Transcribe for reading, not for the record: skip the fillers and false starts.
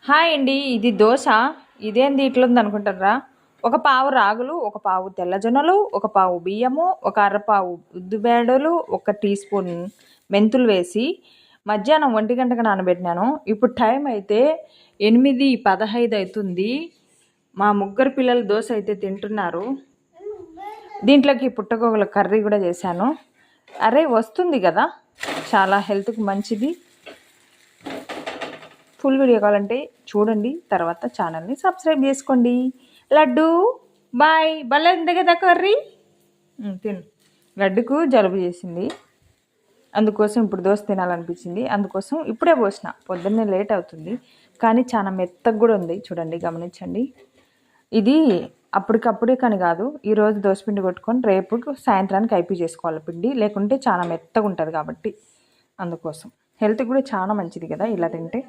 Hi అండి. ఇది దోశ. ఇదేంది ఇట్లుంది అనుకుంటారా? ఒక పావు రాగులు, ఒక పావు తెల్లజొన్నలు, ఒక పావు బియ్యము, ఒక అరపావు ఉద్దిబేడలు, ఒక టీ స్పూన్ మెంతులు వేసి మధ్యాహ్నం 1 గంటకు నానబెట్టినాను. ఇప్పుడు టైం అయితే 8:15 అవుతుంది. మా ముగ్గురు పిల్లలు దోశ అయితే తింటున్నారు. దీంట్లోకి పుట్టగోగుల కర్రీ కూడా చేశాను. అరే వస్తుంది కదా, చాలా హెల్త్కి మంచిది. ఫుల్ వీడియో కావాలంటే చూడండి, తర్వాత ఛానల్ని సబ్స్క్రైబ్ చేసుకోండి. లడ్డు బాయ్. భలే ఉంది కదా కర్రీ. తిను. లడ్డుకు జలుబు చేసింది, అందుకోసం ఇప్పుడు దోశ తినాలనిపించింది. అందుకోసం ఇప్పుడే పోసిన. పొద్దున్నే లేట్ అవుతుంది, కానీ చాలా మెత్తగా కూడా ఉంది. చూడండి, గమనించండి. ఇది అప్పటికప్పుడే కానీ కాదు, ఈరోజు దోశపిండి కొట్టుకొని రేపు సాయంత్రానికి అయిపోయి చేసుకోవాలి పిండి, లేకుంటే చాలా మెత్తగా ఉంటుంది. కాబట్టి అందుకోసం హెల్త్కి కూడా చాలా మంచిది కదా ఇలా తింటే.